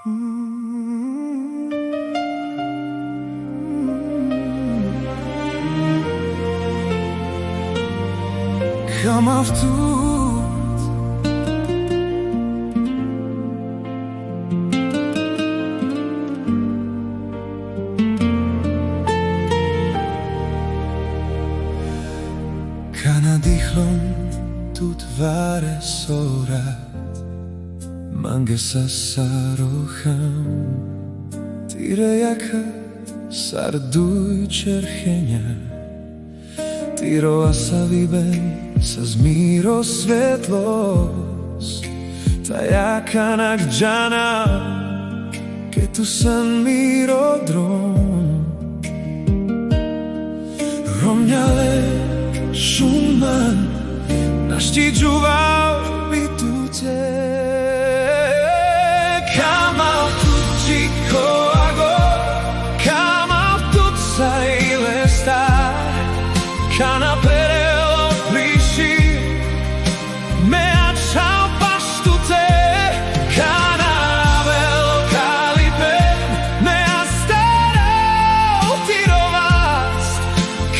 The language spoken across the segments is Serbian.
KAMAV TUT Kana dihom tu tvare sorat Mange sa sarocham Tire jaka sarduj čerchenja Tiro asa viben sa zmiro svetlost Ta jaka nagđana Ke tu san miro drom Romnjale šuman Naštiđuval bi tu te KAMAV TUT DŽI ko AGOR KAMAV TUT JILESTAR Kana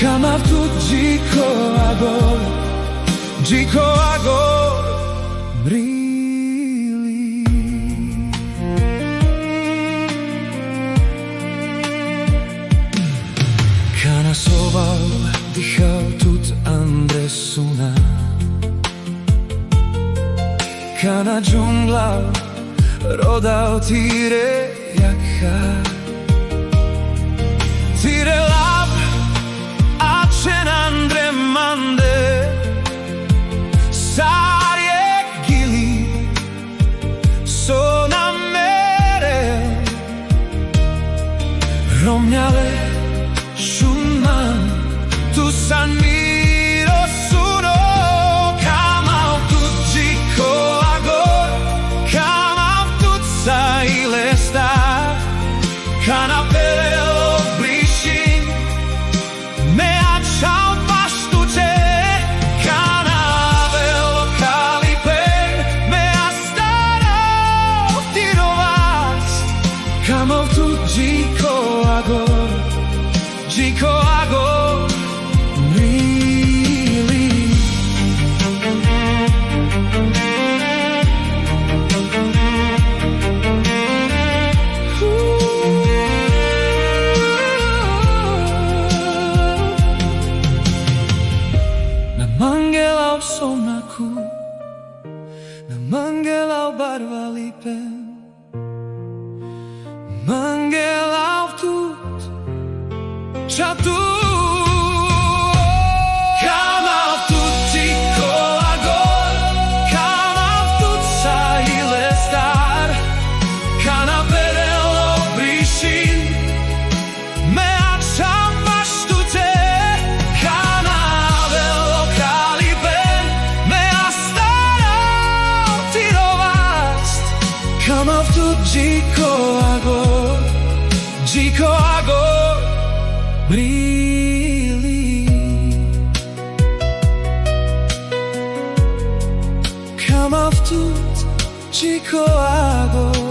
KAMAV TUT DŽI ko AGOR DŽI ko AGOR brili Kana soval dihal tut Andresuna Kana džungla rodal tire jaka Tire lab Andre mande Sarje gili So namere Romnjale šuman Tu san miro suno KAMAV TUT DŽI ko AGOR KAMAV TUT JILESTAR Kana perelo blišin Mea čao paštuče Kanavelo kalipen Mea starao tirovast KAMAV TUT DŽI ko AGOR DŽI ko AGOR brili Mangelav somnaku Na mangelav barva lipen Mangelav tut Čatu KAMAV TUT DŽI ko AGOR KAMAV TUT JILESTAR Kana perelo brišin Mea čam paštute KAMAV TUT DŽI ko AGOR DŽI ko AGOR brili KAMAV TUT DŽI ko AGOR